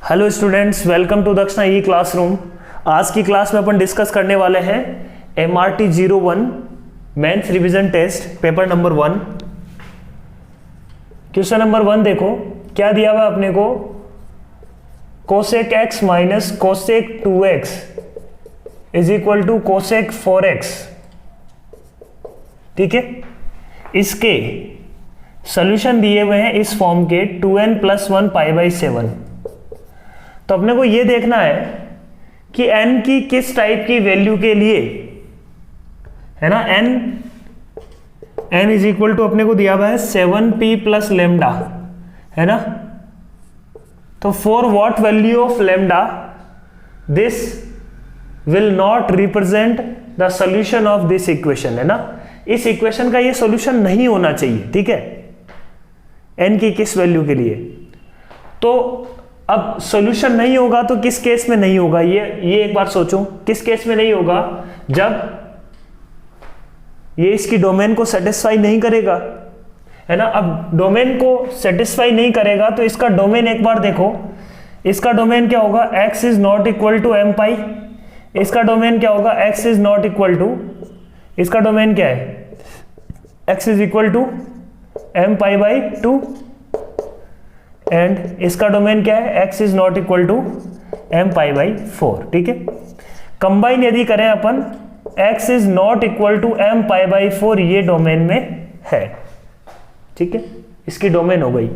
Hello students, welcome to दक्षिणा ई classroom. आज की क्लास में अपन डिस्कस करने वाले हैं MRT 01 mains revision test paper number 1। Question number 1 देखो क्या दिया हुआ अपने को, cosec x minus cosec 2x is equal to cosec 4x। ठीक है, इसके सॉल्यूशन दिए हुए हैं इस फॉर्म के 2n + 1 π/7। तो अपने को यह देखना है कि n की किस टाइप की वैल्यू के लिए है ना, n इज इक्वल टू अपने को दिया हुआ है 7p + लैम्डा, है ना। तो for what value of lambda this will not represent the solution of this equation, है ना। इस इक्वेशन का ये सॉल्यूशन नहीं होना चाहिए, ठीक है, n की किस वैल्यू के लिए। तो अब सॉल्यूशन नहीं होगा तो किस केस में नहीं होगा, ये एक बार सोचो, किस केस में नहीं होगा, जब ये इसकी डोमेन को सेटिस्फाई नहीं करेगा, है ना। अब डोमेन को सेटिस्फाई नहीं करेगा तो इसका डोमेन एक बार देखो, इसका डोमेन क्या होगा, x is not equal to m pi. इसका डोमेन क्या होगा, x is not equal to, इसका डोमेन क्या है, x is equal to m π/2 and इसका डोमेन क्या है, x is not equal to m π/4। ठीक है, कंबाइन यदि करें अपन, x is not equal to m π/4 ये डोमेन में है, ठीक है, इसकी डोमेन हो गई।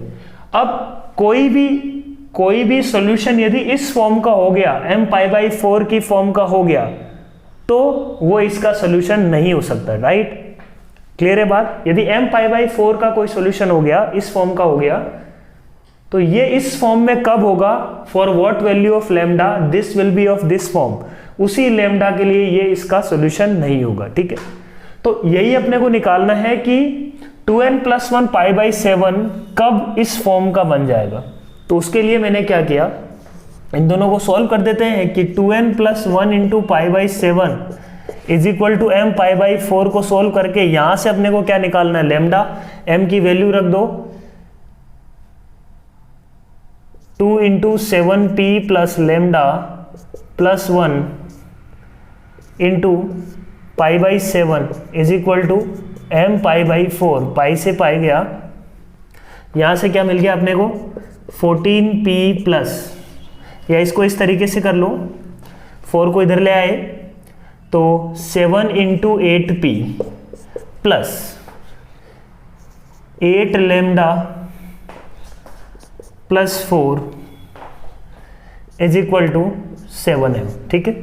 अब कोई भी सॉल्यूशन यदि इस फॉर्म का हो गया, m π/4 की फॉर्म का हो गया, तो वो इसका सॉल्यूशन नहीं हो सकता, राइट। क्लियर है बात। यदि m π/4 का कोई सॉल्यूशन हो गया, इस फॉर्म का हो गया, तो ये इस फॉर्म में कब होगा, for what value of lambda this will be of this form, उसी लैम्डा के लिए ये इसका सॉल्यूशन नहीं होगा। ठीक है, तो यही अपने को निकालना है कि 2n + 1 π/7 कब इस फॉर्म का बन जाएगा। तो उसके लिए मैंने क्या किया, इन दोनों को सॉल्व कर देते हैं कि 2n + 1 × π/7 is equal to m π/4 को सॉल्व करके यहां से अपने को क्या निकालना है, लैम्डा। m की वैल्यू रख दो, 2 × 7p + lambda + 1 × π/7 is equal to m π/4। Pi से पाई गया, यहां से क्या मिल गया अपने को, 14p+, या इसको इस तरीके से कर लो, 4 को इधर ले आए तो 7 × 8p + 8 lambda + 4 is equal to 7m। ठीक है,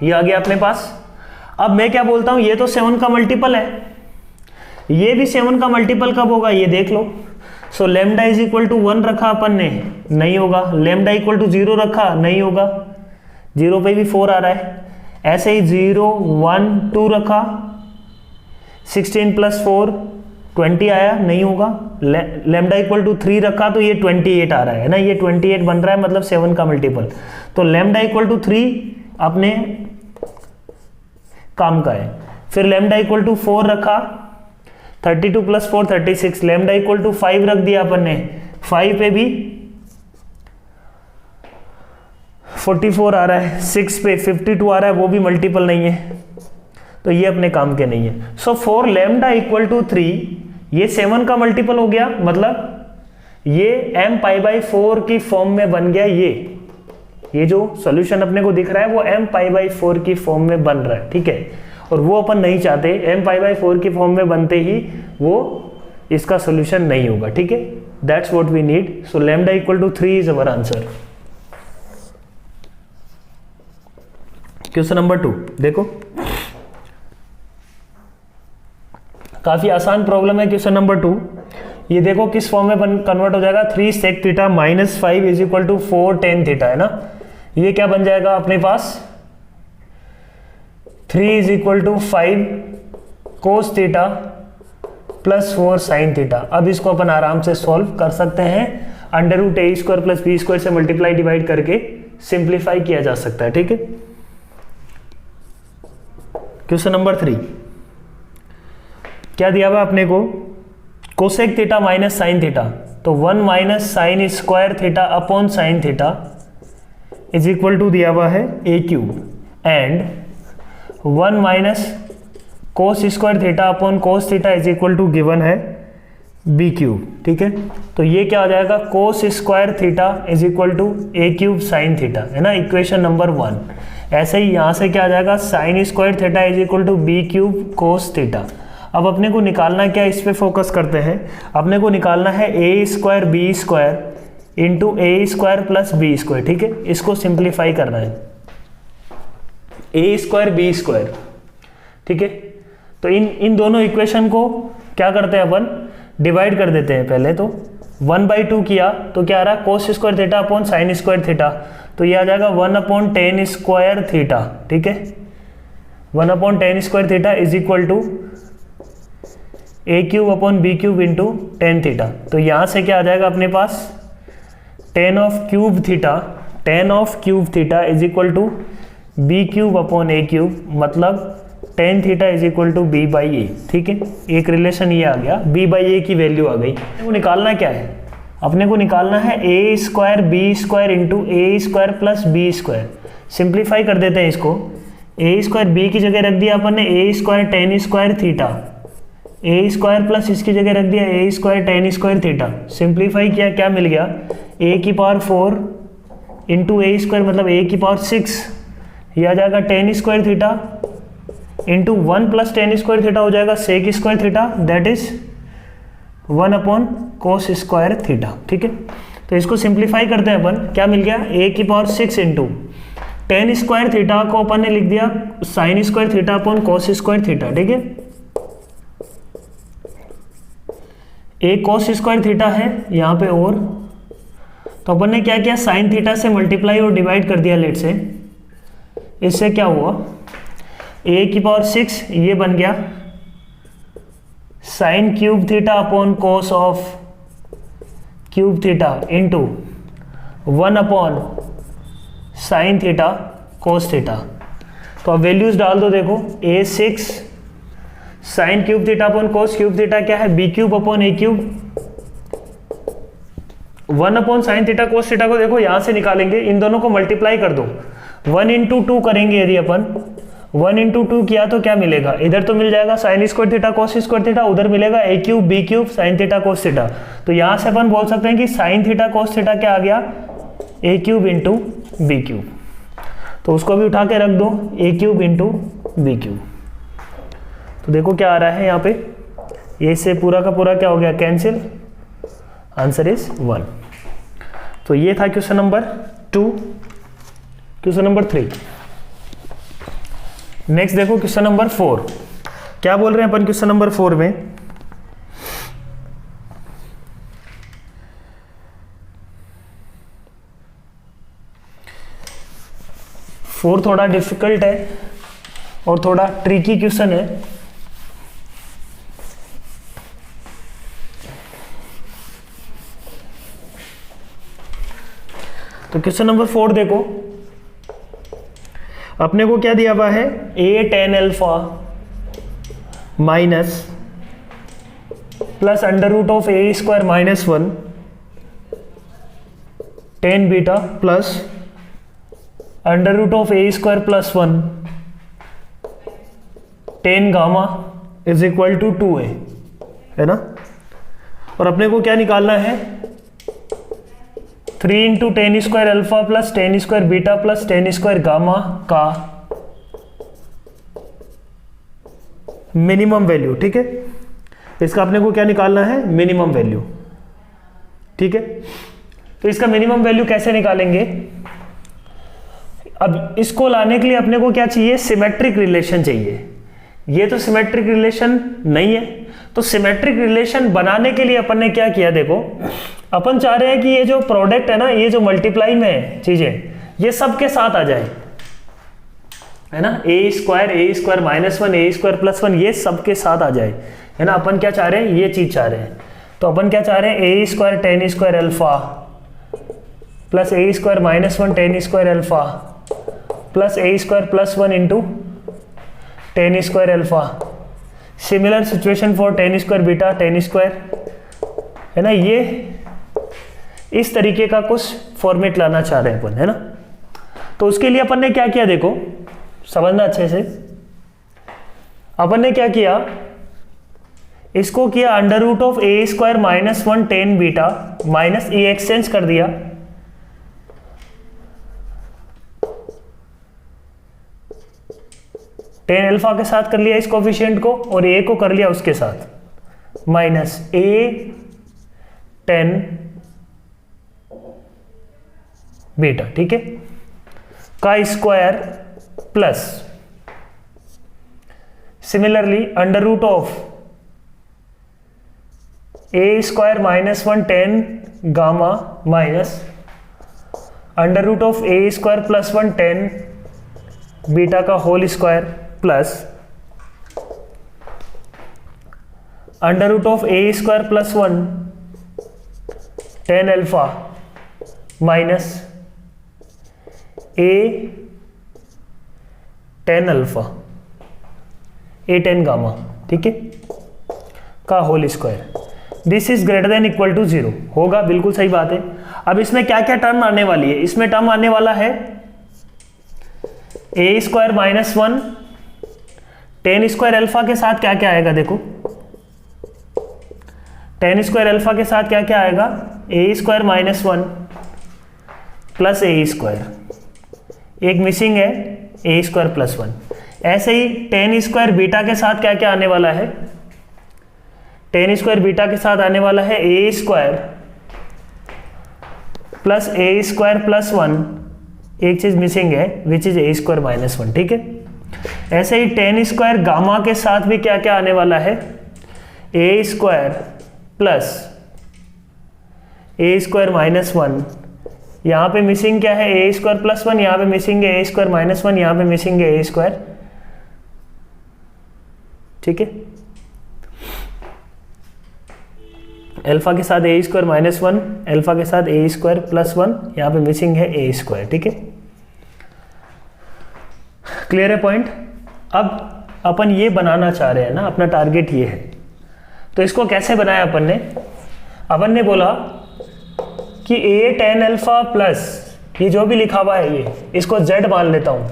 ये आ गया अपने पास। अब मैं क्या बोलता हूं, ये तो 7 का मल्टीपल है, ये भी 7 का मल्टीपल कब होगा ये देख लो। So lambda is equal to 1 रखा अपन ने, नहीं होगा। लैम्डा इक्वल टू 0 रखा, नहीं होगा, 0 पे भी 4 आ रहा है। ऐसे ही 0 1 2 रखा, 16 + 4 20 आया, नहीं होगा। लैम्डा इक्वल टू 3 रखा तो ये 28 आ रहा है ना, ये 28 बन रहा है, मतलब 7 का मल्टीपल। तो लैम्डा इक्वल टू 3 अपने काम का है। फिर लैम्डा इक्वल टू 4 रखा, 32 + 4 36, लैम्डा इक्वल टू 5 रख दिया अपन ने, 5 पे भी 44 आ रहा है, 6 पे 52 आ रहा है, वो भी मल्टीपल नहीं है, तो ये अपने काम के नहीं है। So for lambda equal to 3, ये 7 का मल्टीपल हो गया, मतलब ये m π/4 की फॉर्म में बन गया। ये जो सॉल्यूशन अपने को दिख रहा है वो m π/4 की फॉर्म में बन रहा है, ठीक है। और वो अपन नहीं चाहते, m π/4 की फॉर्म में बनते ही वो इसका सॉल्यूशन नहीं होगा, ठीक है। That's what we need. So lambda equal to 3 is our answer. Question number 2 देखो, काफी आसान प्रॉब्लम है। क्वेश्चन नंबर 2, ये देखो किस फॉर्म में कन्वर्ट हो जाएगा, 3 sec θ - 5 is equal to 4 tan θ, है ना। ये क्या बन जाएगा अपने पास, 3 is equal to 5 cos θ + 4 sin θ। अब इसको अपन आराम से सॉल्व कर सकते हैं, √a² + b² से मल्टीप्लाई डिवाइड करके सिंप्लीफाई किया जा सकता है, ठीक है। क्वेश्चन नंबर 3, क्या दिया हुआ अपने को, cosec theta minus sine theta, तो 1 minus sine square theta upon sine theta is equal to दिया हुआ है a cube and 1 minus cos square theta upon cos theta is equal to given है बी क्यूब। ठीक है, तो ये क्या हो जाएगा, cos square theta is equal to a cube sine theta, है ना, इक्वेशन नंबर 1। ऐसे ही यहाँ से क्या आ जाएगा, sine square theta is equal to B cube cos theta. अब अपने को निकालना क्या, इस पे फोकस करते हैं। अपने को निकालना है a square b square into a square plus b square. ठीक है, इसको सिंप्लीफाई करना है, ए स्क्वायर बी स्क्वायर। ठीक है, तो इन दोनों इक्वेशन को क्या करते हैं अपन, डिवाइड कर देते हैं। पहले तो 1/2 किया तो क्या आ रहा है, कोस square theta upon sine square theta, तो ये आ जाएगा 1/10 स्क्वायर थीटा। ठीक है, 1/10 square theta is equal to a cube upon b cube into 10 theta. तो यहाँ से क्या आ जाएगा अपने पास, tan of cube theta is equal to B cube upon a cube, मतलब tan theta is equal to b by a. ठीक है, एक रिलेशन ये आ गया, बी बाई ए की वैल्यू आ गई। अपने को निकालना क्या है, अपने को निकालना है a square b square into a square plus b square. Simplify कर देते हैं इसको, ए स्क्वायर बी की जगह रख दिया अपन ने a square tan square theta, a square plus इसकी जगह रख दिया a square tan square theta. Simplify किया, क्या मिल गया, ए की पावर 4 इंटू ए स्क्वायर मतलब ए की पावर 6, यह आ जाएगा tan square theta into 1 plus tan square theta हो जाएगा sec square theta, that is 1 upon cos square theta. ठीक है, तो इसको सिंप्लीफाई करते हैं अपन, क्या मिल गया, a की power 6 into tan square theta को अपन ने लिख दिया sign square theta upon cos square theta. ठीक है, a कोस स्क्वायर थीटा है यहाँ पे, और तो अपन ने क्या किया, साइन थीटा से मल्टीप्लाई और डिवाइड कर दिया लेट से। इससे क्या हुआ, a की पावर 6 ये बन गया sine cube theta upon cos of cube theta into 1 upon sine theta cos theta. तो अब वैल्यूज डाल दो, देखो a6 sine cube theta upon cos cube theta क्या है, b cube upon a cube. 1 upon sine theta cos theta को देखो यहां से निकालेंगे, इन दोनों को मल्टीप्लाई कर दो, 1 इंटू 2 करेंगे यदि अपन, 1 इंटू 2 किया तो क्या मिलेगा, इधर तो मिल जाएगा sine square theta cos square theta, उधर मिलेगा a cube b cube sine theta cos theta. तो यहां से अपन बोल सकते हैं कि साइन थीटा कोस थीटा क्या आ गया, ए क्यूब इंटू बी क्यूब। तो उसको भी उठा के रख दो, ए क्यूब इंटू बी क्यूब। तो देखो क्या आ रहा है यहाँ पे, ये से पूरा का पूरा क्या हो गया, कैंसिल, आंसर इज 1। तो ये था question number 2। Question number 3, next देखो क्वेश्चन नंबर 4। क्या बोल रहे हैं अपन क्वेश्चन नंबर 4 में, फोर थोड़ा डिफिकल्ट है और थोड़ा ट्रिकी क्वेश्चन है। तो क्वेश्चन नंबर 4 देखो, अपने को क्या दिया हुआ है, a tan alpha minus plus under root of A square minus 1 tan beta plus under root of A square plus 1 tan gamma is equal to 2a, है ना। और अपने को क्या निकालना है, 3 into tan square alpha plus tan square beta plus tan square gamma का minimum value. ठीक है, इसका अपने को क्या निकालना है, मिनिमम वैल्यू। ठीक है, तो इसका मिनिमम वैल्यू कैसे निकालेंगे, अब इसको लाने के लिए अपने को क्या चाहिए, सिमेट्रिक रिलेशन चाहिए। ये तो सिमेट्रिक रिलेशन नहीं है, तो सिमेट्रिक रिलेशन बनाने के लिए अपन ने क्या किया, देखो अपन चाह रहे हैं कि ये जो प्रोडक्ट है ना, ये जो मल्टीप्लाई में है चीजें, ये सब के साथ आ जाए, है ना। ए स्क्वायर माइनस 1 ए स्क्वायर प्लस 1 ये सब के साथ आ जाए, है ना। अपन क्या चाह रहे हैं, ये चीज चाह रहे हैं। तो अपन क्या चाह रहे हैं, a square tan square alpha plus a square minus 1 tan square alpha plus a square plus 1 into tan square alpha. Similar situation for tan square beta tan square, है ना। ये इस तरीके का कुछ फॉर्मेट लाना चाह रहे हैं अपन, है ना। तो उसके लिए अपन ने क्या किया, देखो समझना अच्छे से। अपन ने क्या किया, इसको किया under root of A square minus 1 tan beta minus A exchange कर दिया, टेन अल्फा के साथ कर लिया इस कोफिशिएंट को, और ए को कर लिया उसके साथ माइनस ए टेन बीटा, ठीक है, का square plus similarly under root of A square minus 1 tan gamma minus under root of A square plus 1 tan beta का whole square plus under root of A square plus 1 tan alpha minus a tan alpha a tan gamma, ठीक है, का whole square. This is greater than equal to 0 होगा, बिल्कुल सही बात है। अब इसमें क्या क्या टर्म आने वाली है, इसमें टर्म आने वाला है a square minus 1 tan square alpha के साथ क्या क्या आएगा, देखो टेन स्क्वायर अल्फा के साथ क्या क्या आएगा, a square minus 1 plus a square, एक मिसिंग है ए स्क्वायर प्लस 1। ऐसे ही टेन स्क्वायर बीटा के साथ क्या क्या आने वाला है, टेन स्क्वायर बीटा के साथ आने वाला है a square plus a square plus 1, एक चीज मिसिंग है which is a square minus 1, ठीक है। ऐसे ही टेन स्क्वायर गामा के साथ भी क्या क्या आने वाला है, a square plus a square minus 1, यहां पे मिसिंग क्या है ए स्क्वायर प्लस 1, यहां पे मिसिंग है ए स्क्वायर माइनस 1, यहां पे मिसिंग है ए स्क्वायर, ठीक है। अल्फा के साथ ए स्क्वायर माइनस 1, अल्फा के साथ ए स्क्वायर प्लस 1, यहां पे मिसिंग है ए स्क्वायर, ठीक है। क्लियर है पॉइंट। अब अपन ये बनाना चाह रहे हैं ना, अपना टारगेट ये है, तो इसको कैसे बनाया अपन ने बोला कि ए टेन अल्फा प्लस ये जो भी लिखा हुआ है ये, इसको जेड मान लेता हूं।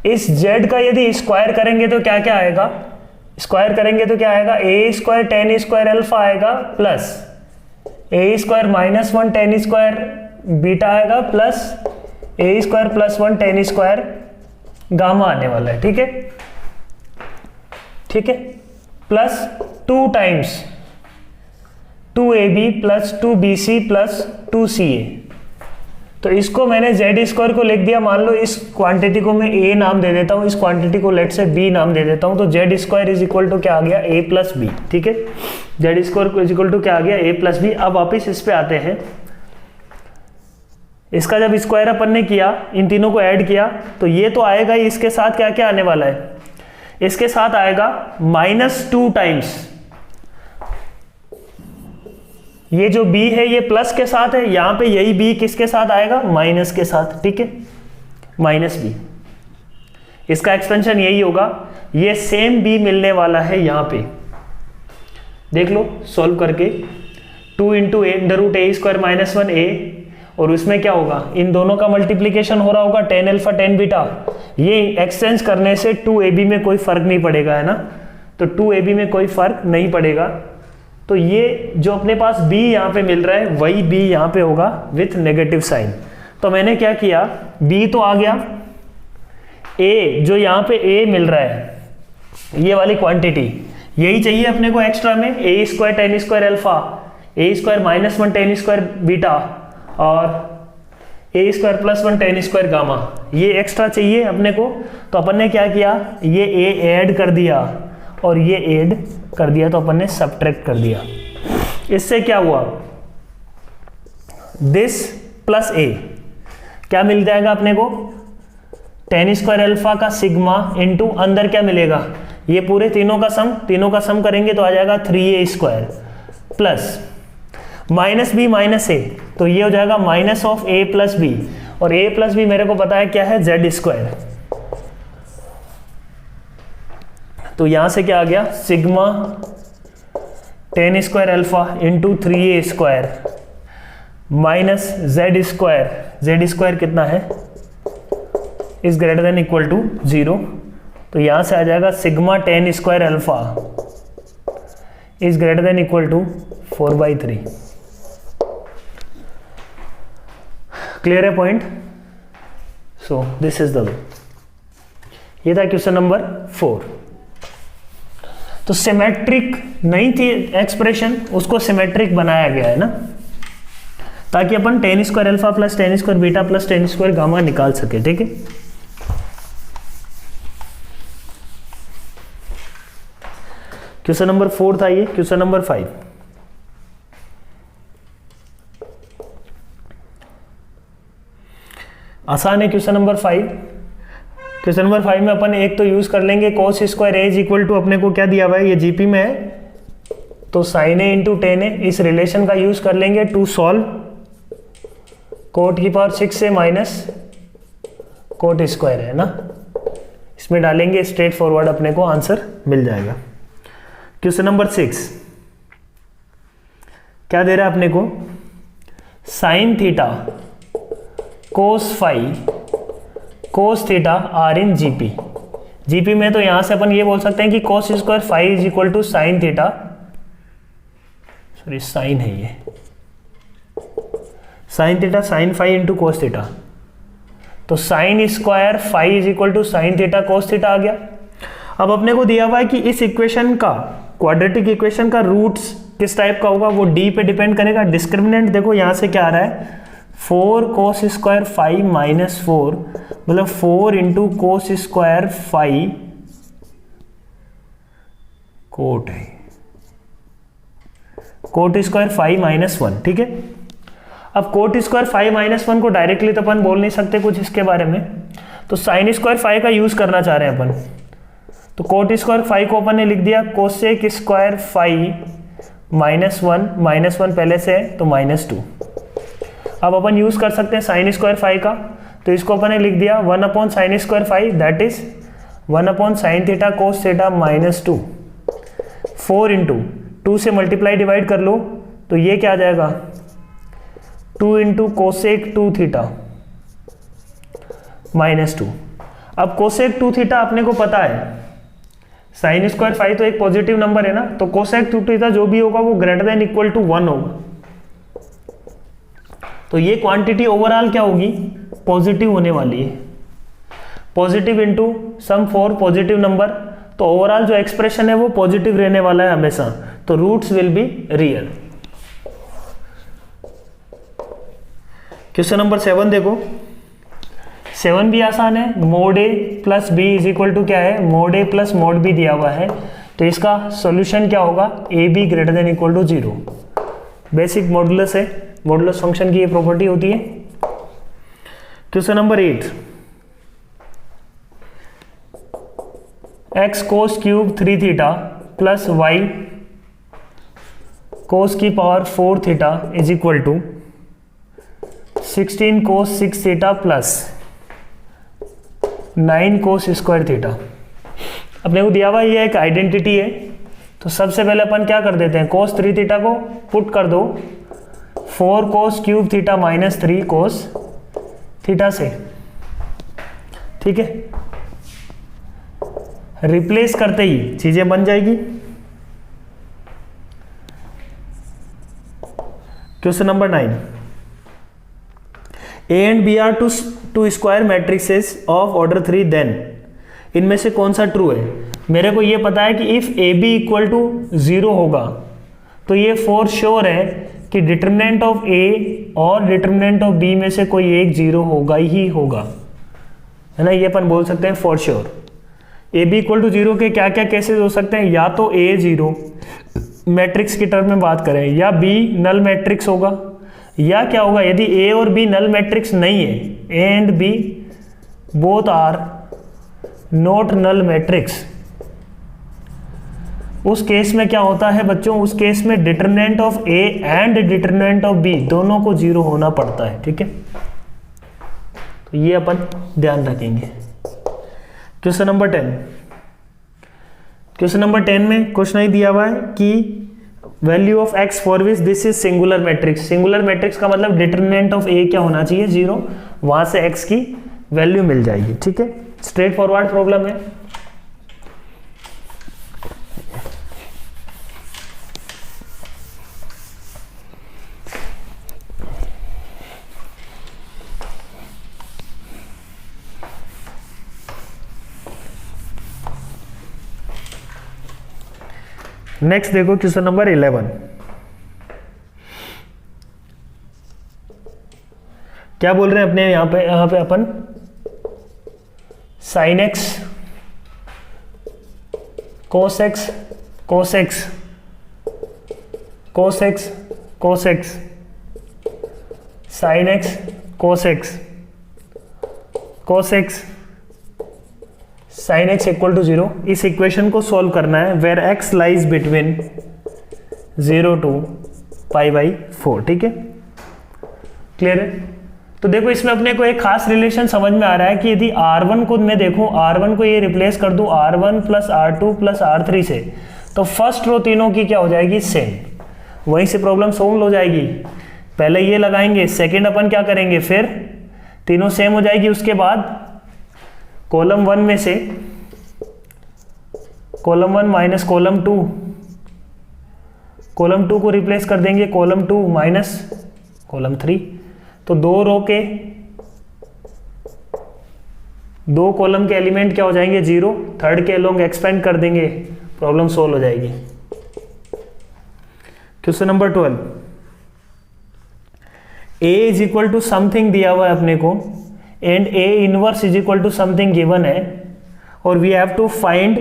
इस जेड का यदि स्क्वायर करेंगे तो क्या क्या आएगा, स्क्वायर करेंगे तो क्या आएगा, a square tan square alpha आएगा plus a square minus 1 tan square beta आएगा plus a square plus 1 tan square gamma आने वाला है, ठीक है, ठीक है, plus 2 times 2ab plus 2bc plus 2ca। तो इसको मैंने जेड स्क्वायर को लिख दिया, मान लो इस क्वांटिटी को मैं ए नाम दे देता हूं, इस क्वांटिटी को लेट से बी नाम दे देता हूं, तो Z square is equal to क्या आ गया, ए प्लस बी, ठीक है। Z square is equal to क्या आ गया, ए प्लस बी। अब वापिस इस पे आते हैं, इसका जब स्क्वायर अपन ने किया, इन तीनों को ऐड किया, तो ये तो आएगा ही, इसके साथ क्या क्या आने वाला है, इसके साथ आएगा -2 टाइम्स ये जो b है ये प्लस के साथ है, यहां पे यही b किसके साथ आएगा, माइनस के साथ, ठीक है, माइनस b। इसका एक्सपेंशन यही होगा, ये सेम b मिलने वाला है यहां पे, देख लो सॉल्व करके 2 into A under root A square minus 1 a, और उसमें क्या होगा, इन दोनों का मल्टीप्लीकेशन हो रहा होगा टेन अल्फा टेन बीटा, ये एक्सचेंज करने से 2ab में कोई फर्क नहीं पड़ेगा, है ना, तो 2ab में कोई फर्क नहीं पड़ेगा। तो ये जो अपने पास b यहाँ पे मिल रहा है वही b यहाँ पे होगा विथ नेगेटिव साइन। तो मैंने क्या किया, b तो आ गया, a जो यहाँ पे a मिल रहा है ये वाली क्वांटिटी, यही चाहिए अपने को एक्स्ट्रा में, a square tan square alpha, a square minus 1 tan square beta और a square plus 1 tan square gamma, ये एक्स्ट्रा चाहिए अपने को। तो अपन ने क्या किया, ये a ऐड कर दिया और ये ऐड कर दिया, तो अपन ने सब्ट्रैक्ट कर दिया। इससे क्या हुआ, दिस प्लस a क्या मिल जाएगा अपने को, टेन स्क्वायर अल्फा का सिग्मा इंटू अंदर क्या मिलेगा, ये पूरे तीनों का सम करेंगे तो आ जाएगा 3a square plus minus b minus a, तो ये हो जाएगा minus of a plus b, और a प्लस बी मेरे को पता है क्या है, जेड स्क्वायर। तो यहां से क्या आ गया, sigma 10 square alpha into 3a square minus z square कितना है, is greater than equal to 0, तो यहां से आ जाएगा sigma tan square alpha is greater than equal to 4/3। Clear है point? So this is the way. ये था क्वेश्चन नंबर 4। तो सिमेट्रिक नहीं थी एक्सप्रेशन, उसको सिमेट्रिक बनाया गया है ना, ताकि अपन tan square alpha plus tan square beta plus tan square gamma निकाल सके। ठीक है, क्वेश्चन नंबर 4 था ये। क्वेश्चन नंबर 5, आसान है क्वेश्चन नंबर 5। क्वेश्चन नंबर 5 में अपन एक तो यूज कर लेंगे cos square A is equal to, अपने को क्या दिया हुआ है, ये जीपी में है तो sin a इंटू टेन ए, इस रिलेशन का यूज कर लेंगे टू सॉल्व कोट की पावर 6 से माइनस कोट स्क्वायर है ना, इसमें डालेंगे स्ट्रेट फॉरवर्ड, अपने को आंसर मिल जाएगा। क्वेश्चन नंबर 6 क्या दे रहा है अपने को, sine theta cos phi cos theta are in GP. GP में तो यहां से अपन ये बोल सकते हैं कि cos square phi is equal to sine theta, sorry sine है ये, sine theta sine phi into cos theta, तो sine square phi is equal to sine theta cos theta आ गया। अब अपने को दिया हुआ है कि इस इक्वेशन का, क्वाड्रेटिक इक्वेशन का रूट्स किस टाइप का होगा, वो डी पे डिपेंड करेगा। डिस्क्रिमिनेंट देखो यहां से क्या आ रहा है, 4 कोस स्क्वायर फाई माइनस 4, मतलब 4 into cos square phi cot है, कोट स्क्वायर फाई माइनस 1। ठीक है, अब कोट स्क्वायर फाई माइनस 1 को डायरेक्टली तो अपन बोल नहीं सकते कुछ इसके बारे में, तो साइन स्क्वायर फाई का यूज करना चाह रहे हैं अपन, तो कोट स्क्वायर फाई को अपन ने लिख दिया कोसेक स्क्वायर फाई माइनस 1 पहले से है तो -2। अब अपन यूज कर सकते हैं साइन स्क्वायर फाई का, तो इसको अपन ने लिख दिया 1 upon sine square phi, that is 1 upon sine theta cos theta -2। 4 into 2 से मल्टीप्लाई डिवाइड कर लो तो ये क्या आ जाएगा, 2 इंटू कोसेक 2 थीटा -2। अब कोसेक 2 थीटा अपने को पता है, साइन स्क्वायर फाई तो एक पॉजिटिव नंबर है ना, तो कोसेक 2 थीटा जो भी होगा वो ग्रेटर देन इक्वल टू 1 होगा, तो ये क्वांटिटी ओवरऑल क्या होगी, पॉजिटिव होने वाली है। Positive into some for positive number, तो ओवरऑल जो एक्सप्रेशन है वो पॉजिटिव रहने वाला है हमेशा, तो roots will be real. Question number 7 देखो, 7 भी आसान है, mod A plus B is equal to क्या है, mod A plus mod B दिया हुआ है, तो इसका सॉल्यूशन क्या होगा, A B greater than equal to 0। Basic modulus है, मॉडुलस फंक्शन की ये प्रॉपर्टी होती है। Question number 8, x cos cube 3 theta plus y cos की power 4 theta is equal to 16 cos 6 theta plus 9 cos square theta. अपने को दिया हुआ ये एक आइडेंटिटी है, तो सबसे पहले अपन क्या कर देते हैं, कोस 3 थीटा को पुट कर दो 4 cos cube theta minus 3 cos theta से। ठीक है, रिप्लेस करते ही चीजें बन जाएगी। Question number 9, A and B are two square matrices of order 3, then इनमें से कौन सा ट्रू है। मेरे को ये पता है कि if A B equal to 0 होगा तो ये फॉर श्योर है कि डिटरमिनेंट ऑफ ए और डिटरमिनेंट ऑफ बी में से कोई एक 0 होगा ही होगा, है ना, ये अपन बोल सकते हैं for sure. A B equal to 0 के क्या क्या केसेस हो सकते हैं, या तो ए 0 मैट्रिक्स की टर्म में बात करें, या बी नल मैट्रिक्स होगा, या क्या होगा यदि ए और बी नल मैट्रिक्स नहीं है, A and B both are not null matrix, उस केस में क्या होता है बच्चों, उस केस में determinant of A and determinant of B दोनों को 0 होना पड़ता है। ठीक है, तो ये अपन ध्यान रखेंगे। क्वेश्चन नंबर 10, क्वेश्चन नंबर 10 में क्वेश्चन ही दिया हुआ है कि value of x for which this is singular matrix. Singular matrix का मतलब डिटरमिनेंट ऑफ a क्या होना चाहिए, 0, वहां से x की वैल्यू मिल जाएगी। ठीक है, स्ट्रेट फॉरवर्ड प्रॉब्लम है। नेक्स्ट देखो क्वेश्चन नंबर 11। क्या बोल रहे हैं अपने यहां पे अपन sine x cos x cos x cos x cos x sine x cos x cos x sine x equal to 0, इस इक्वेशन को सॉल्व करना है where x lies between 0 to π/4। ठीक है, क्लियर है। तो देखो इसमें अपने को एक खास रिलेशन समझ में आ रहा है कि यदि R1 को मैं देखूं, R1 को ये रिप्लेस कर दूं R1 plus R2 plus R3 से, तो फर्स्ट रो तीनों की क्या हो जाएगी, सेम। वहीं से प्रॉब्लम सॉल्व हो जाएगी। पहले ये लगाएंगे, सेकेंड अपन क्या करेंगे, फिर तीनों सेम हो जाएगी। उसके बाद कॉलम 1 में से कॉलम 1 माइनस कॉलम 2, कॉलम 2 को रिप्लेस कर देंगे कॉलम 2 माइनस कॉलम 3, तो दो रो के दो कॉलम के एलिमेंट क्या हो जाएंगे, 0, थर्ड के अलोंग एक्सपेंड कर देंगे, प्रॉब्लम सोल्व हो जाएगी। Question number 12, a is equal to something दिया हुआ है अपने को and a inverse is equal to something given है, और we have to find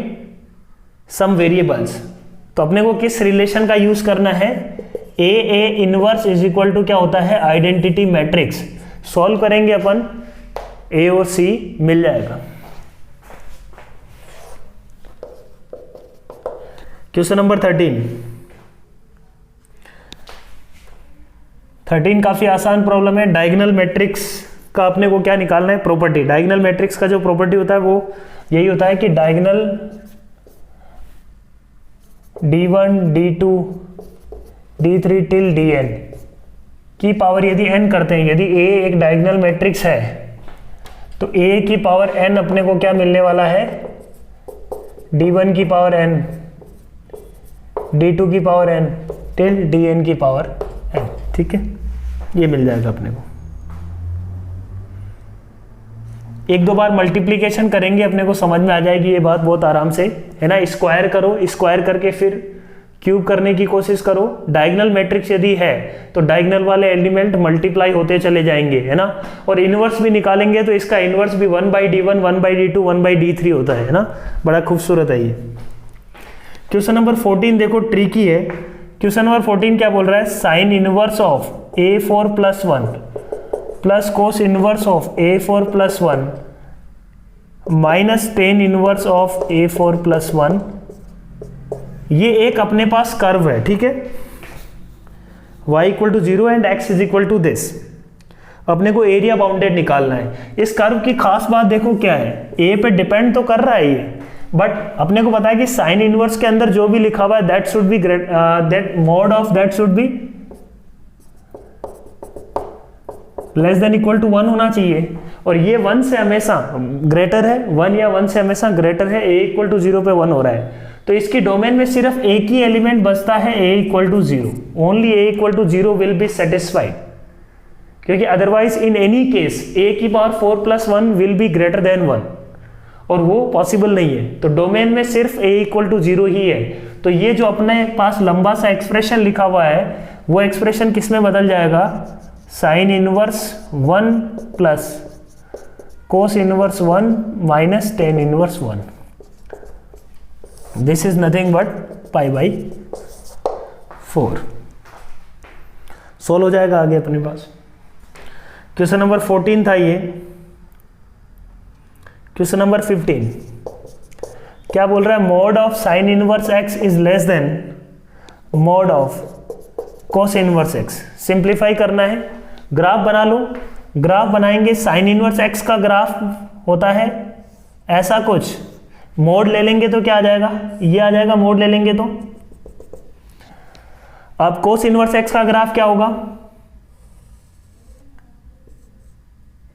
some variables. तो अपने को किस रिलेशन का यूज करना है, a inverse is equal to क्या होता है, आइडेंटिटी मैट्रिक्स। सॉल्व करेंगे अपन, a और c मिल जाएगा। क्वेश्चन नंबर 13 काफी आसान प्रॉब्लम है। डायगोनल मैट्रिक्स का अपने को क्या निकालना है, प्रॉपर्टी। डायगोनल मैट्रिक्स का जो प्रॉपर्टी होता है वो यही होता है कि diagonal d1 d2 d3 till dn की पावर यदि n करते हैं, यदि a एक डायगोनल मैट्रिक्स है तो a की पावर n अपने को क्या मिलने वाला है, d1 की पावर n, d2 की पावर n टिल dn की पावर n। ठीक है, ये मिल जाएगा अपने को। एक दो बार मल्टीप्लीकेशन करेंगे अपने को समझ में आ जाएगी ये बात बहुत आराम से, है ना। स्क्वायर करो, स्क्वायर करके फिर क्यूब करने की कोशिश करो। डायगोनल मैट्रिक्स यदि है तो डायगोनल वाले एलिमेंट मल्टीप्लाई होते चले जाएंगे, है ना। और इनवर्स भी निकालेंगे तो इसका इनवर्स भी 1/d1 1/d2 1/d3 होता है ना। बड़ा खूबसूरत है ये। क्वेश्चन नंबर 14 देखो ट्रिकी है। क्वेश्चन नंबर 14 क्या बोल रहा है, sine inverse of a4 + 1 plus cos inverse of a4 + 1 minus tan inverse of a4 + 1। ये एक अपने पास कर्व है, ठीक है, y = 0 एंड x = दिस। अपने को एरिया बाउंडेड निकालना है। इस कर्व की खास बात देखो क्या है, a पे डिपेंड तो कर रहा है ये, बट अपने को पता है कि साइन इनवर्स के अंदर जो भी लिखा हुआ है that should be that mod of that should be less than equal to 1 होना चाहिए। और ये 1 से हमेशा ग्रेटर है, 1 या 1 से हमेशा ग्रेटर है, a = 0 पे 1 हो रहा है। तो इसकी डोमेन में सिर्फ एक ही एलिमेंट बचता है, a = 0। Only a = 0 will be satisfied, क्योंकि otherwise in any case a की power 4 + 1 will be greater than 1, और वो पॉसिबल नहीं है। तो डोमेन में सिर्फ a = 0 ही है। तो ये जो अपने पास लंबा सा एक्सप्रेशन लिखा हुआ है वो एक्सप्रेशन किस में बदल जाएगा, sine inverse 1 plus cos inverse 1 minus tan inverse 1। This is nothing but π/4। Solve हो जाएगा आगे अपने पास। क्वेश्चन नंबर 14 था ये। क्वेश्चन नंबर 15 क्या बोल रहा है, mod of sine inverse x is less then mod of cos inverse x। Simplify करना है, ग्राफ बना लो। ग्राफ बनाएंगे, साइन इनवर्स x का ग्राफ होता है ऐसा कुछ, मोड ले लेंगे तो क्या आ जाएगा, ये आ जाएगा। मोड ले लेंगे तो अब कोस इनवर्स एक्स का ग्राफ क्या होगा,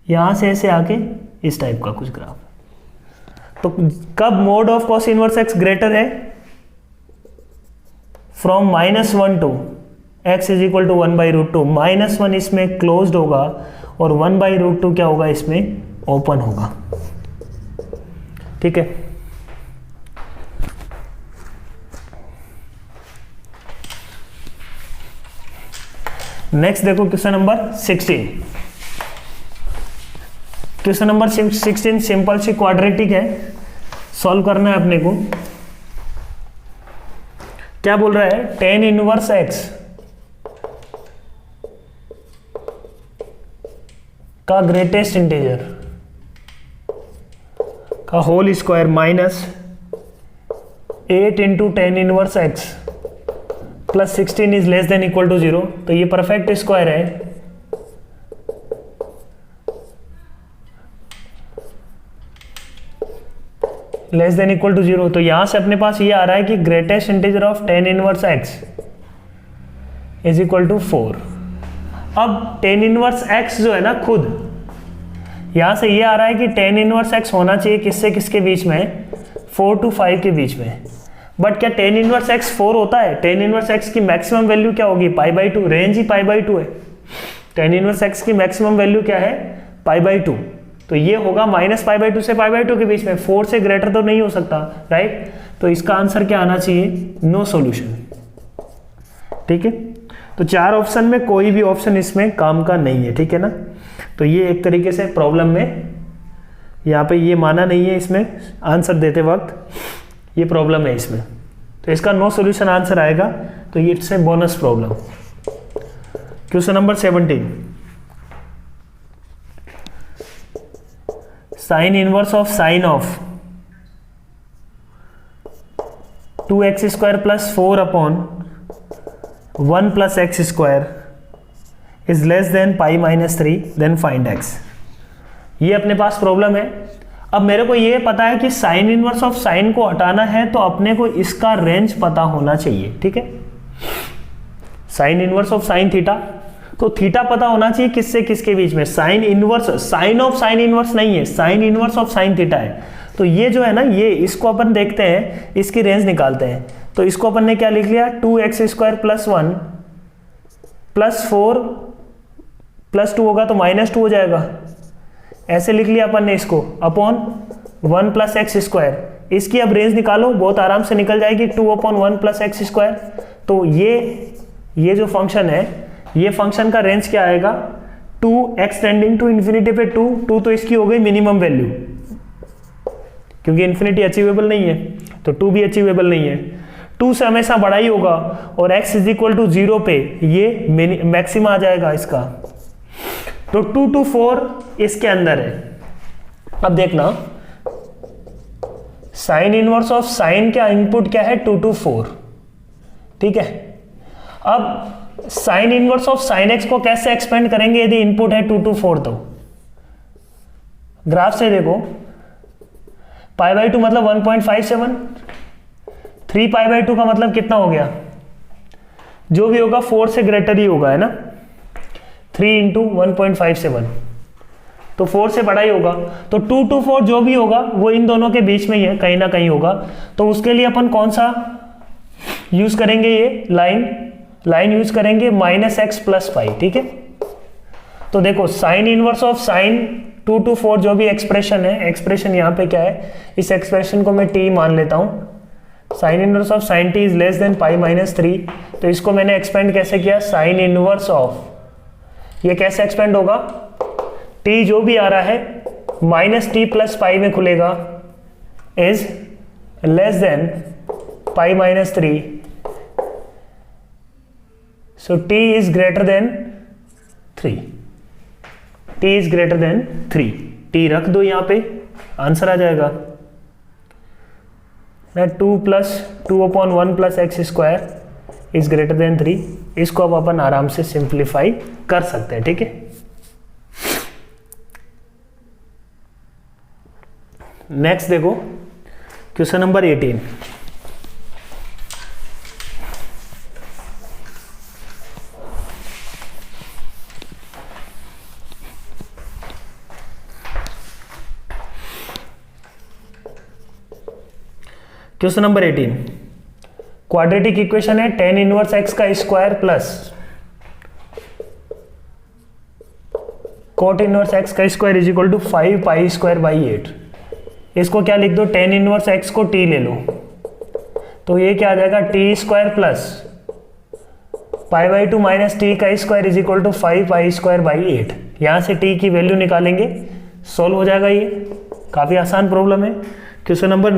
यहां से ऐसे आके इस टाइप का कुछ ग्राफ। तो कब mod of cos inverse x greater है, from -1 to x is equal to 1/√2, -1 इसमें क्लोज्ड होगा और 1/√2 क्या होगा, इसमें ओपन होगा। ठीक है, नेक्स्ट देखो question number 16। Question number 16 simple सी क्वाड्रेटिक है, सॉल्व करना है अपने को। क्या बोल रहा है, tan इनवर्स x का ग्रेटेस्ट इंटीजर का whole square -8 into tan inverse x plus 16 is less than equal to 0। तो ये परफेक्ट स्क्वायर है, लेस देन इक्वल टू 0। तो यहां से अपने पास ये आ रहा है कि greatest integer of tan inverse x is equal to 4। अब tan इनवर्स x जो है ना, खुद यहां से ये आ रहा है कि tan इनवर्स x होना चाहिए किससे किसके बीच में, 4 to 5 के बीच में। बट क्या tan इनवर्स x 4 होता है? tan इनवर्स x की मैक्सिमम वैल्यू क्या होगी, π/2, रेंज ही π/2 है। tan इनवर्स x की मैक्सिमम वैल्यू क्या है, π/2। तो ये होगा -π/2 से π/2 के बीच में, 4 से ग्रेटर तो नहीं हो सकता, राइट। तो इसका आंसर क्या आना चाहिए, नो सॉल्यूशन। ठीक है, तो 4 ऑप्शन में कोई भी ऑप्शन इसमें काम का नहीं है, ठीक है ना। तो ये एक तरीके से प्रॉब्लम में यहाँ पे ये माना नहीं है, इसमें आंसर देते वक्त ये प्रॉब्लम है इसमें, तो इसका नो सॉल्यूशन आंसर आएगा। तो ये it's a bonus problem. Question number 17, sine inverse of sine of 2x² plus 4 upon 1 plus x square is less than π-3, then find x। ये अपने पास प्रॉब्लम है। अब मेरे को ये पता है कि साइन इनवर्स ऑफ साइन को हटाना है तो अपने को इसका रेंज पता होना चाहिए, ठीक है। Sine inverse of sine theta, तो थीटा पता होना चाहिए किससे किसके बीच में, sine inverse, sine of sine inverse नहीं है, sine inverse of sine theta है। तो ये जो है ना, ये इसको अपन देखते हैं, इसकी रेंज निकालते हैं। तो इसको अपन ने क्या लिख लिया, 2x² प्लस 1 प्लस 4 प्लस 2 होगा तो -2 हो जाएगा, ऐसे लिख लिया अपन ने इसको, अपॉन 1 प्लस एक्स स्क्वायर। इसकी अब रेंज निकालो, बहुत आराम से निकल जाएगी, 2 अपॉन 1 प्लस एक्स स्क्वायर। तो ये जो फंक्शन है, ये फंक्शन का रेंज क्या आएगा, 2x टेंडिंग टू इन्फिनिटी पे 2 तो इसकी हो गई मिनिमम वैल्यू, क्योंकि इन्फिनिटी अचीवेबल नहीं है, तो 2 भी अचीवेबल नहीं है। 2 से हमेशा बड़ा ही होगा और x इज इक्वल टू 0 पे ये मैक्सिमा आ जाएगा इसका। तो 2 to 4 इसके अंदर है। अब देखना, साइन इनवर्स ऑफ साइन का इनपुट क्या है, 2 to 4, ठीक है। अब sign inverse of sine x को कैसे एक्सपेंड करेंगे यदि इनपुट है 2 to 4? तो ग्राफ से देखो, π/2 मतलब 1.57, 3π/2 का मतलब कितना हो गया, जो भी होगा 4 से ग्रेटर ही होगा, है ना। 3 इंटू 1.57, तो 4 से बड़ा ही होगा। तो 2 to 4 जो भी होगा वो इन दोनों के बीच में ही है, कहीं ना कहीं होगा। तो उसके लिए अपन कौन सा यूज करेंगे, ये लाइन यूज करेंगे -x प्लस पाई, ठीक है। तो देखो, sign inverse of sign 2 to 4 जो भी एक्सप्रेशन है, एक्सप्रेशन यहाँ पे क्या है, इस एक्सप्रेशन को मैं t मान लेता हूँ। Sine inverse of sine t is less than π-3, तो इसको मैंने एक्सपेंड कैसे किया, साइन इनवर्स ऑफ, ये कैसे एक्सपेंड होगा, t जो भी आ रहा है -t प्लस पाई में खुलेगा, is less than π-3, so t is greater than 3, t is greater than 3, t रख दो यहाँ पे, आंसर आ जाएगा 2 upon 1 plus x square is greater than 3। इसको अब अपन आराम से सिंप्लीफाई कर सकते हैं, ठीक है। नेक्स्ट देखो, question number 18। Question number 18, quadratic equation है tan इनवर्स x का square plus cot inverse x का square is equal to 5 pi square by 8। इसको क्या लिख दो, tan इनवर्स x को t ले लो, तो ये क्या आ जाएगा t square plus pi by 2 minus t का square is equal to 5 pi square by 8। यहाँ से t की वैल्यू निकालेंगे, सॉल्व हो जाएगा। ये काफ़ी आसान प्रॉब्लम है। क्वेश्चन नंबर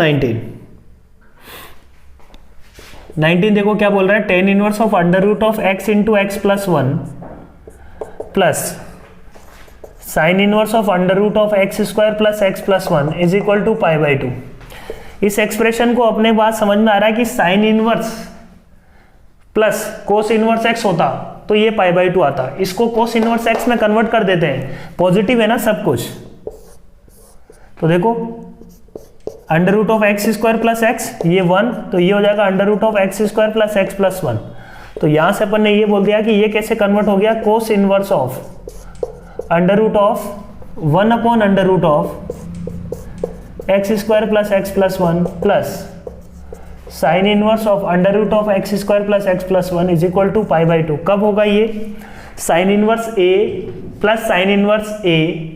19 देखो क्या बोल रहा है, tan inverse of under root of x into X plus 1 plus sine inverse of under root of X square plus X plus 1 is equal to pi by 2। इस एक्सप्रेशन को अपने बात समझ में आ रहा है कि sine inverse plus cos inverse x होता तो ये पाई बाई 2 आता, इसको कोस इनवर्स एक्स में कन्वर्ट कर देते हैं, पॉजिटिव है ना सब कुछ। तो देखो under root of X square plus X ये 1, तो ये हो जाएगा under root of X square plus X plus 1। तो यहां से अपन ने ये बोल दिया कि ये कैसे कन्वर्ट हो गया, cos inverse of under root of 1 upon under root of X square plus X plus 1 plus sine inverse of under root of X square plus X plus 1 is equal to pi by 2। कब होगा ये, sine inverse A plus sine inverse A,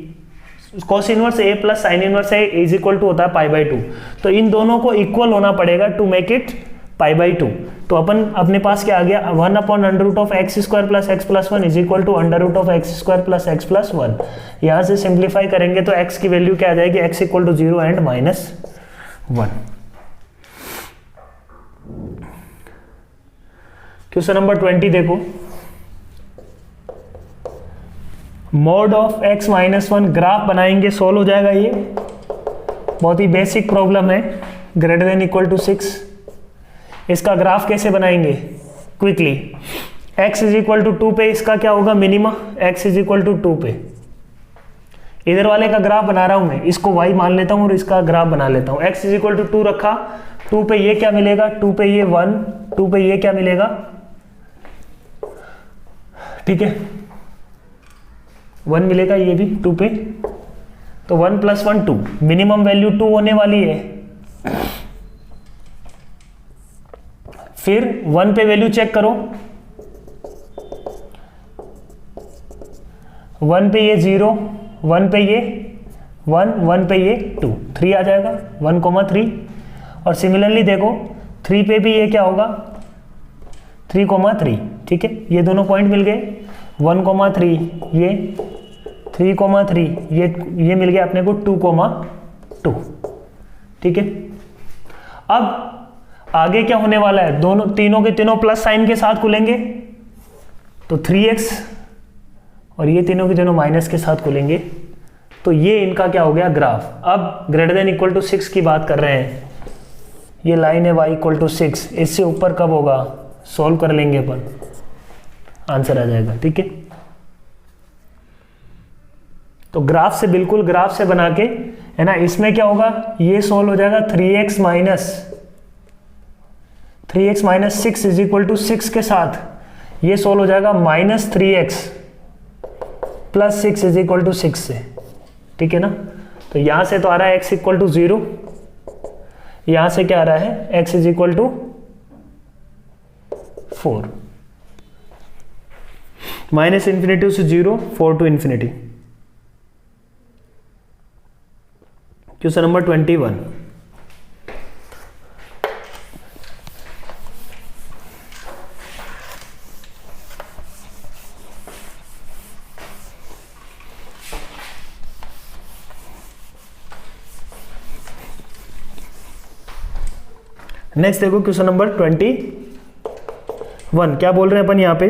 cos inverse A plus sine inverse A is equal to होता है पाई by 2। तो इन दोनों को equal होना पड़ेगा to make it pi by 2। तो अपन अपने पास क्या आ गया, 1 upon under root of X square plus X plus 1 is equal to under root of X square plus X plus 1। यहाँ से सिंप्लीफाई करेंगे तो x की वैल्यू क्या आ जाएगी, x equal to 0 and -1। Question number 20 देखो, mod of x minus 1 graph बनाएंगे, सोल्व हो जाएगा। ये बहुत ही बेसिक प्रॉब्लम है, ग्रेटर देन इक्वल टू 6। इसका ग्राफ कैसे बनाएंगे quickly, x is equal to 2 पे इसका क्या होगा minima, x is equal to 2 पे। इधर वाले का ग्राफ बना रहा हूं मैं, इसको y मान लेता हूं और इसका ग्राफ बना लेता हूं। x इज इक्वल टू 2 रखा, 2 पे ये क्या मिलेगा, 2 पे ये 1, 2 पे ये क्या मिलेगा, ठीक है 1 मिलेगा, ये भी 2 पे, तो 1 प्लस 1 2, मिनिमम वैल्यू 2 होने वाली है। फिर 1 पे वैल्यू चेक करो, 1 पे ये 0, 1 पे ये 1, 1 पे ये 2, 3 आ जाएगा 1,3। और सिमिलरली देखो 3 पे भी ये क्या होगा 3,3, ठीक है, ये दोनों पॉइंट मिल गए, 1,3 ये 3,3 ये मिल गया अपने को 2,2, ठीक है। अब आगे क्या होने वाला है, दोनों तीनों के तीनों प्लस साइन के साथ खुलेंगे तो 3x, और ये तीनों के तीनों माइनस के साथ खुलेंगे, तो ये इनका क्या हो गया ग्राफ। अब ग्रेटर देन इक्वल टू 6 की बात कर रहे हैं, ये लाइन है y इक्वल टू 6, इससे ऊपर कब होगा, सॉल्व कर लेंगे अपन, आंसर आ जाएगा, ठीक है। तो ग्राफ से, बिल्कुल ग्राफ से बना के है ना, इसमें क्या होगा, ये सॉल्व हो जाएगा 3x minus 6 is equal to 6 के साथ, ये सॉल्व हो जाएगा -3x plus 6 is equal to 6 से, ठीक है ना। तो यहां से तो आ रहा है x इक्वल टू 0, यहां से क्या आ रहा है x is equal to 4, minus infinity से 0, 4 to infinity. Question number 21, next देखो क्वेश्चन नंबर 21, क्या बोल रहे हैं अपन यहाँ पे,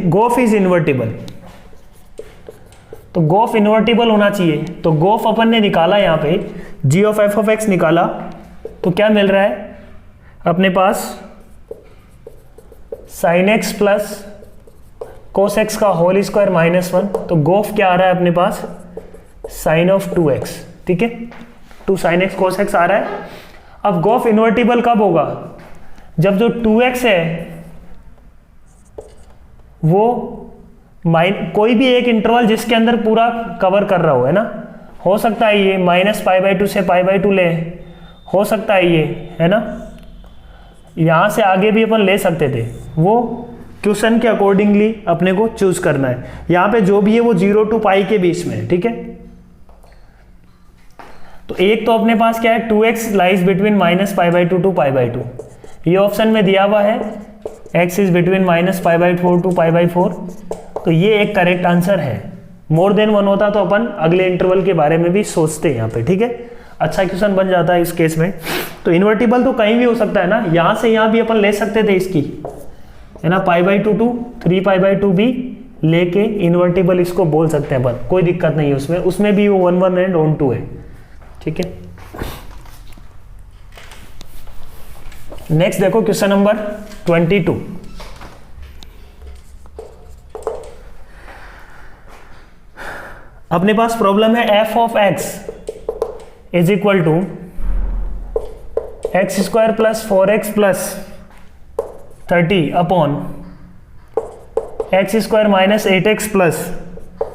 गोफ इज इन्वर्टिबल। तो गोफ इन्वर्टिबल होना चाहिए, तो गोफ अपन ने निकाला यहाँ पे g of f of x निकाला, तो क्या मिल रहा है अपने पास sin x plus cos x का होल स्क्वायर -1, तो गोफ क्या आ रहा है अपने पास sin ऑफ 2x, ठीक है, 2 sin x cos x आ रहा है। अब गोफ इन्वर्टिबल कब होगा, जब जो 2x है वो कोई भी एक इंटरवल जिसके अंदर पूरा कवर कर रहा हो, है ना, हो सकता है ये -π/2 से π/2 ले, हो सकता है ये, है ना, यहाँ से आगे भी अपन ले सकते थे, वो क्वेश्चन के अकॉर्डिंगली अपने को चूज करना है। यहाँ पे जो भी है वो 0 to पाई के बीच में है, ठीक है। तो एक तो अपने पास क्या है, 2x लाइज बिटवीन -π/2 to π/2, ये ऑप्शन में दिया हुआ है, x इज बिटवीन -π/4 to π/4, तो ये एक करेक्ट आंसर है। मोर देन 1 होता तो अपन अगले इंटरवल के बारे में भी सोचते हैं यहाँ पे, ठीक है। अच्छा क्वेश्चन बन जाता है इस केस में। तो इन्वर्टिबल तो कहीं भी हो सकता है ना, यहाँ से यहाँ भी अपन ले सकते थे इसकी, है ना, π/2 to 3π/2 भी लेके इन्वर्टिबल इसको बोल सकते हैं अपन, कोई दिक्कत नहीं है उसमें, उसमें भी वो 1 1 एंड ऑन 2 है, ठीक है। नेक्स्ट देखो क्वेश्चन नंबर 22। अपने पास प्रॉब्लम है f of x is equal to X square plus 4x plus 30 upon X square minus 8x plus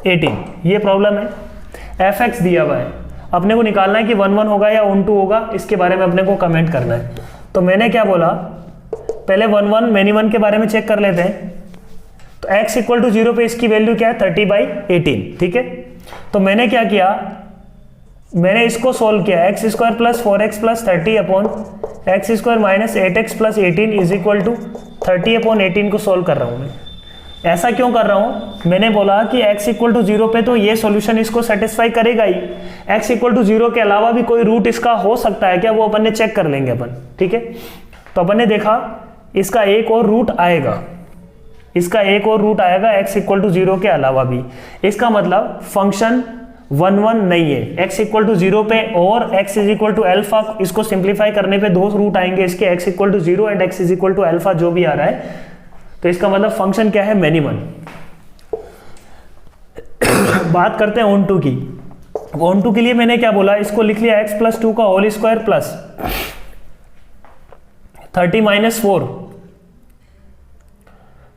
18, ये प्रॉब्लम है। fx दिया हुआ है, अपने को निकालना है कि 1 1 होगा या ऑन 2 होगा, इसके बारे में अपने को कमेंट करना है। तो मैंने क्या बोला, पहले 1 1 मैनी 1 के बारे में चेक कर लेते हैं। तो x इक्वल टू 0 पे इसकी वैल्यू क्या है, 30/18, ठीक है। तो मैंने क्या किया, मैंने इसको सोल्व किया, X square plus 4x plus 30 upon X square minus 8x plus 18 is equal to 30/18 को सोल्व कर रहा हूँ मैं। ऐसा क्यों कर रहा हूँ, मैंने बोला कि x इक्वल टू 0 पे तो ये सॉल्यूशन इसको सेटिस्फाई करेगा ही, x इक्वल टू 0 के अलावा भी कोई रूट इसका हो सकता है क्या, वो अपन ने चेक कर लेंगे अपन, ठीक है। तो अपन ने देखा इसका एक और रूट आएगा, इसका एक और रूट आएगा x इक्वल टू 0 के अलावा भी। इसका मतलब फंक्शन 1 1 नहीं है, x इक्वल टू 0 पे और x is equal to alpha, इसको सिंप्लीफाई करने पे दो रूट आएंगे इसके, x equal to 0 and x is equal to alpha जो भी आ रहा है। तो इसका मतलब फंक्शन क्या है, मिनिमम। बात करते हैं ऑन टू की। ऑन टू के लिए मैंने क्या बोला, इसको लिख लिया x प्लस 2 का होल स्क्वायर प्लस 30 माइनस 4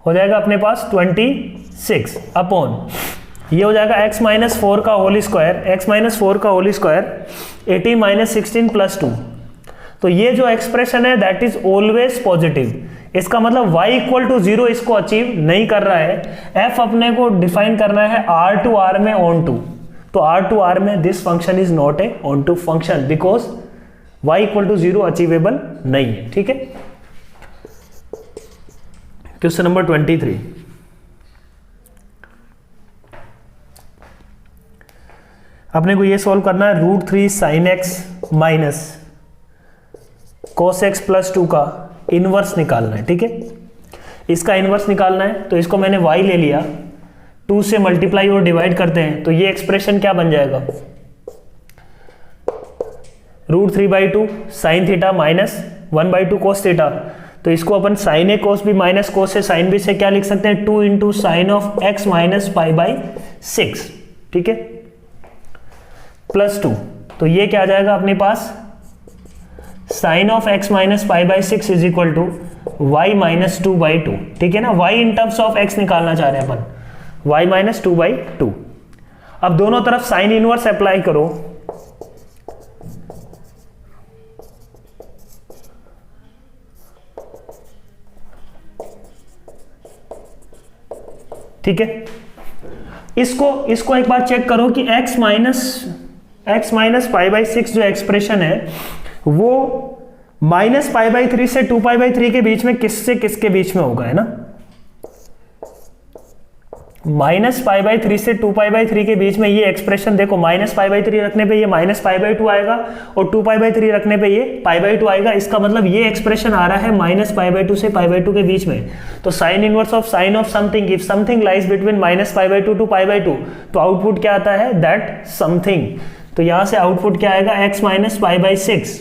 हो जाएगा अपने पास 26 अपॉन, ये हो जाएगा x माइनस 4 का होल स्क्वायर, x माइनस 4 का होल स्क्वायर 18 माइनस 16 प्लस 2। तो ये जो एक्सप्रेशन है दैट इज ऑलवेज पॉजिटिव। इसका मतलब y इक्वल टू 0 इसको अचीव नहीं कर रहा है। f अपने को डिफाइन करना है r टू r में ऑन टू, तो r टू r में this function is not a onto function because y equal to 0 achievable नहीं है, ठीक है। Question number 23। अपने को ये सॉल्व करना है √3 sin x minus cos x plus 2 का इनवर्स निकालना है, ठीक है। इसका इनवर्स निकालना है, तो इसको मैंने y ले लिया, 2 से मल्टीप्लाई और डिवाइड करते हैं तो ये एक्सप्रेशन क्या बन जाएगा, √3/2 sin theta minus 1/2 cos theta. तो इसको अपन sin a cos b minus cos से sin b से क्या लिख सकते हैं, 2 into sine of x minus π/6, ठीक है, प्लस 2। तो ये क्या आ जाएगा अपने पास, sine of x minus π/6 is equal to y minus 2/2, ठीक है ना। y in terms of x निकालना चाह रहे हैं अपन, y माइनस 2/2। अब दोनों तरफ साइन इनवर्स अप्लाई करो, ठीक है। इसको एक बार चेक करो कि x माइनस π/6 जो एक्सप्रेशन है वो माइनस π/3 से 2π/3 के बीच में किससे किसके बीच में होगा, है ना। माइनस π/3 से 2π/3 के बीच में ये एक्सप्रेशन देखो, माइनस π/3 रखने पे ये माइनस π/2 आएगा और 2π/3 रखने पे ये π/2 आएगा। इसका मतलब ये एक्सप्रेशन आ रहा है माइनस π/2 से π/2 के बीच में। तो sine inverse of sine of something, if something lies between minus π/2 to π/2, तो आउटपुट क्या आता है, दैट समथिंग। तो यहां से आउटपुट क्या आएगा, x minus π/6,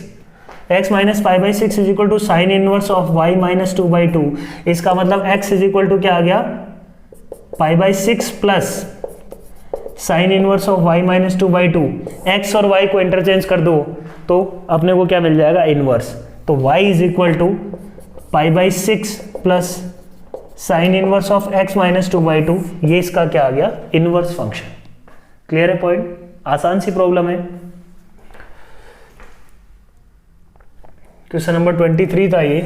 x minus π/6 is equal to sine inverse of y minus 2/2। इसका मतलब x इज इक्वल टू क्या आ गया, π/6 plus sine inverse of y minus 2/2। x और y को इंटरचेंज कर दो तो अपने को क्या मिल जाएगा, इनवर्स। तो y is equal to π/6 plus sine inverse of x minus 2/2, ये इसका क्या आ गया, इनवर्स फंक्शन। क्लियर है पॉइंट, आसान सी प्रॉब्लम है। क्वेश्चन नंबर 23 था ये।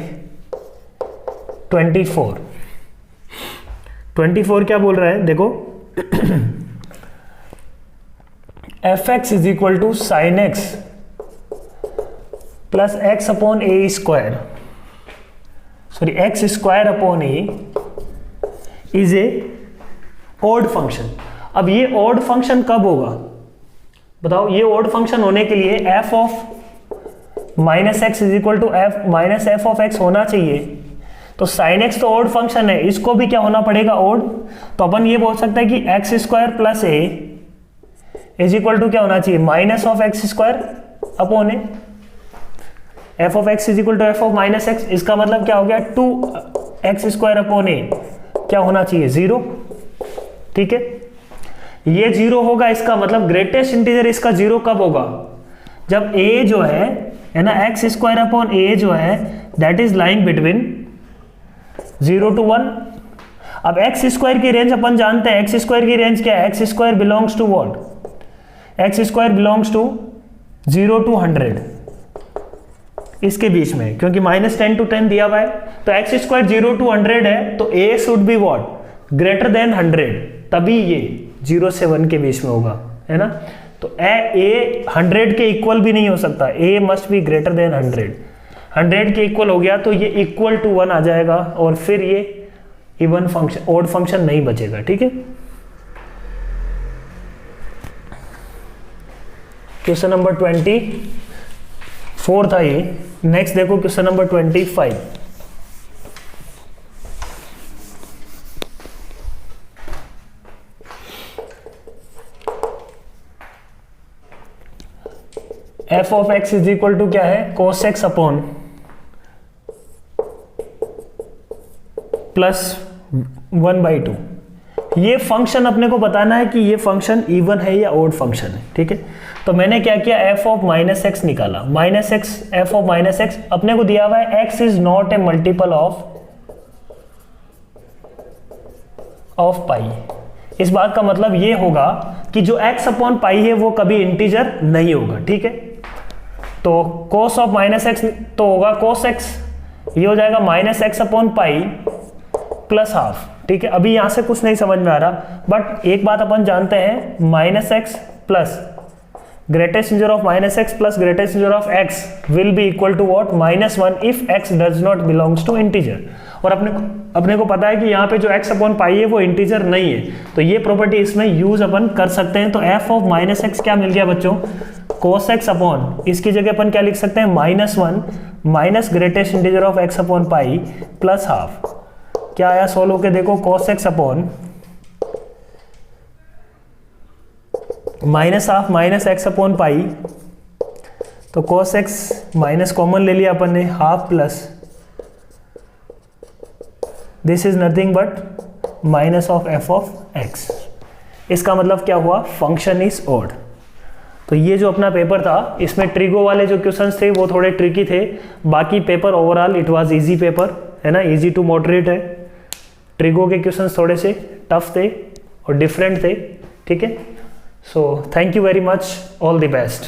24 क्या बोल रहा है देखो, f x is equal to sine x plus x upon a square, sorry x square upon a is a odd function. अब ये ऑड फंक्शन कब होगा बताओ? ये ऑड फंक्शन होने के लिए F of minus X is equal to F minus F of X होना चाहिए। तो साइन एक्स तो ऑड फंक्शन है, इसको भी क्या होना पड़ेगा? ऑड। तो अपन ये बोल सकते हैं कि X square plus A is equal to क्या होना चाहिए? Minus of X square upon A. F of X is equal to F of minus X, इसका मतलब क्या हो गया? 2x स्क्वायर अपॉन ए क्या होना चाहिए? 0। ठीक है, ये 0 होगा, इसका मतलब ग्रेटेस्ट इंटीजर इसका 0 कब होगा? जब a जो है ना, एक्स स्क्वायर अपॉन ए जो है that is lying between 0 to 1। अब एक्स स्क्वायर की रेंज अपन जानते हैं, एक्स स्क्वायर की रेंज क्या है? X square belongs to what? X square belongs to 0 to 100, इसके बीच में, क्योंकि -10 to 10 दिया हुआ है। तो एक्स स्क्वायर 0 to 100 है, तो a should be what? Greater than 100, तभी ये 0 से 1 के बीच में होगा, है ना। तो a 100 के इक्वल भी नहीं हो सकता, a must be greater then 100। 100 के इक्वल हो गया तो ये इक्वल टू 1 आ जाएगा, और फिर ये इवन फंक्शन, ऑड फंक्शन नहीं बचेगा। ठीक है, क्वेश्चन नंबर 24 था ये। नेक्स्ट देखो question number 25। F of X is equal to क्या है? Cos X upon +1/2। ये फंक्शन अपने को बताना है कि ये फंक्शन इवन है या ऑड फंक्शन है। ठीक है, तो मैंने क्या किया? एफ ऑफ माइनस एक्स निकाला। Minus x, f of minus x अपने को दिया हुआ है x is not a multiple of pi. इस बात का मतलब ये होगा कि जो x अपॉन पाई है वो कभी इंटीजर नहीं होगा। ठीक है, तो कोस ऑफ माइनस एक्स तो होगा कोस एक्स, ये हो जाएगा -x upon pi plus half. ठीक है, अभी यहां से कुछ नहीं समझ में आ रहा, बट एक बात अपन जानते हैं, -x plus greatest integer of -x plus greatest integer of x will be equal to what? -1 if x does not belongs to integer. और अपने को पता है कि यहाँ पे जो x अपॉन पाई है वो इंटीजर नहीं है, तो ये प्रॉपर्टी इसमें यूज अपन कर सकते हैं। तो f ऑफ -x क्या मिल गया बच्चों? cos x अपॉन, इसकी जगह अपन क्या लिख सकते हैं? -1 minus greatest integer of x upon pi plus half. क्या आया? सोल्व होके देखो, cos x upon -half minus x upon pi, तो cos x माइनस कॉमन ले लिया अपन ने, half plus this is nothing but minus of f of x। इसका मतलब क्या हुआ? Function is odd. तो ये जो अपना पेपर था, इसमें ट्रिगो वाले जो क्वेश्चंस थे वो थोड़े ट्रिकी थे, बाकी paper overall it was easy paper, है ना, इजी टू मॉडरेट है। ट्रिगो के क्वेश्चंस थोड़े से टफ थे और डिफरेंट थे। ठीक है, so thank you very much, all the best.